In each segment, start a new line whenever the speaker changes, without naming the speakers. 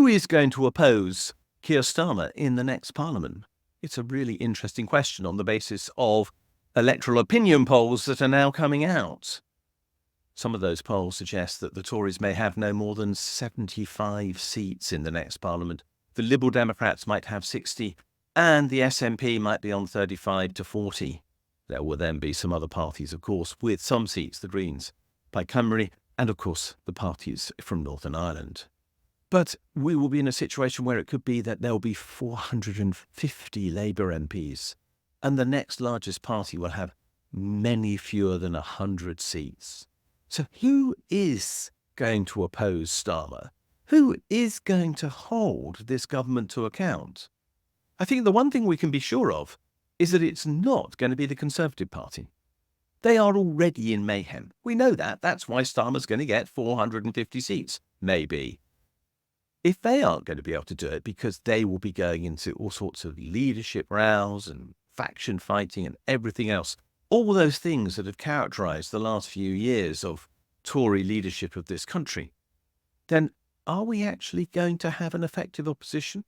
is going to oppose Keir Starmer in the next Parliament? It's a really interesting question on the basis of electoral opinion polls that are now coming out. Some of those polls suggest that the Tories may have no more than 75 seats in the next Parliament. The Liberal Democrats might have 60, and the SNP might be on 35 to 40. There will then be some other parties, of course, with some seats, the Greens, Plaid Cymru, and of course the parties from Northern Ireland. But we will be in a situation where it could be that there will be 450 Labour MPs, and the next largest party will have many fewer than 100 seats. So who is going to oppose Starmer? Who is going to hold this government to account? I think the one thing we can be sure of is that it's not going to be the Conservative Party. They are already in mayhem. We know that. That's why Starmer's going to get 450 seats, maybe. If they aren't going to be able to do it because they will be going into all sorts of leadership rows and faction fighting and everything else, all those things that have characterised the last few years of Tory leadership of this country, then are we actually going to have an effective opposition?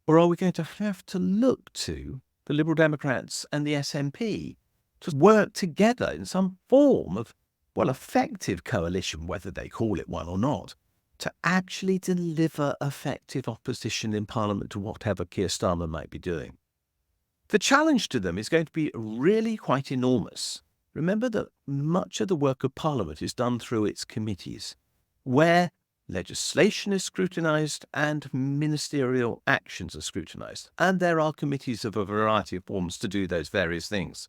Or are we going to have to look to the Liberal Democrats and the SNP to work together in some form of, effective coalition, whether they call it one or not, to actually deliver effective opposition in Parliament to whatever Keir Starmer might be doing? The challenge to them is going to be really quite enormous. Remember that much of the work of Parliament is done through its committees, where legislation is scrutinised and ministerial actions are scrutinised, and there are committees of a variety of forms to do those various things.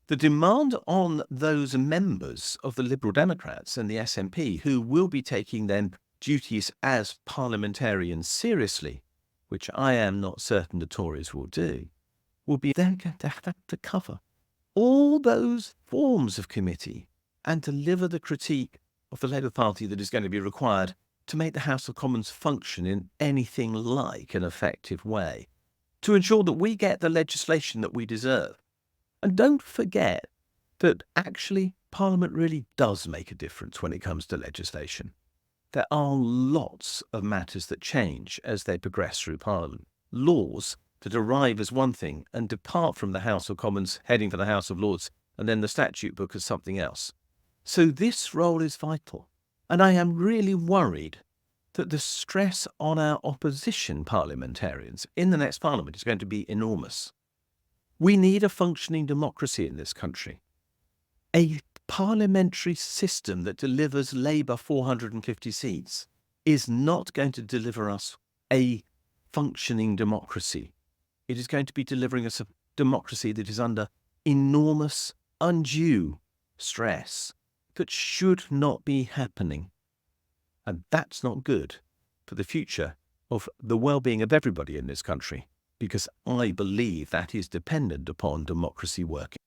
The demand on those members of the Liberal Democrats and the SNP who will be taking their duties as parliamentarians seriously, which I am not certain the Tories will do, will be then going to have to cover all those forms of committee and deliver the critique of the Labour Party that is going to be required to make the House of Commons function in anything like an effective way, to ensure that we get the legislation that we deserve. And don't forget that actually Parliament really does make a difference when it comes to legislation. There are lots of matters that change as they progress through Parliament. Laws that arrive as one thing and depart from the House of Commons, heading for the House of Lords, and then the statute book as something else. So this role is vital. And I am really worried that the stress on our opposition parliamentarians in the next Parliament is going to be enormous. We need a functioning democracy in this country. A parliamentary system that delivers Labour 450 seats is not going to deliver us a functioning democracy. It is going to be delivering us a democracy that is under enormous, undue stress that should not be happening. And that's not good for the future of the well-being of everybody in this country, because I believe that is dependent upon democracy working.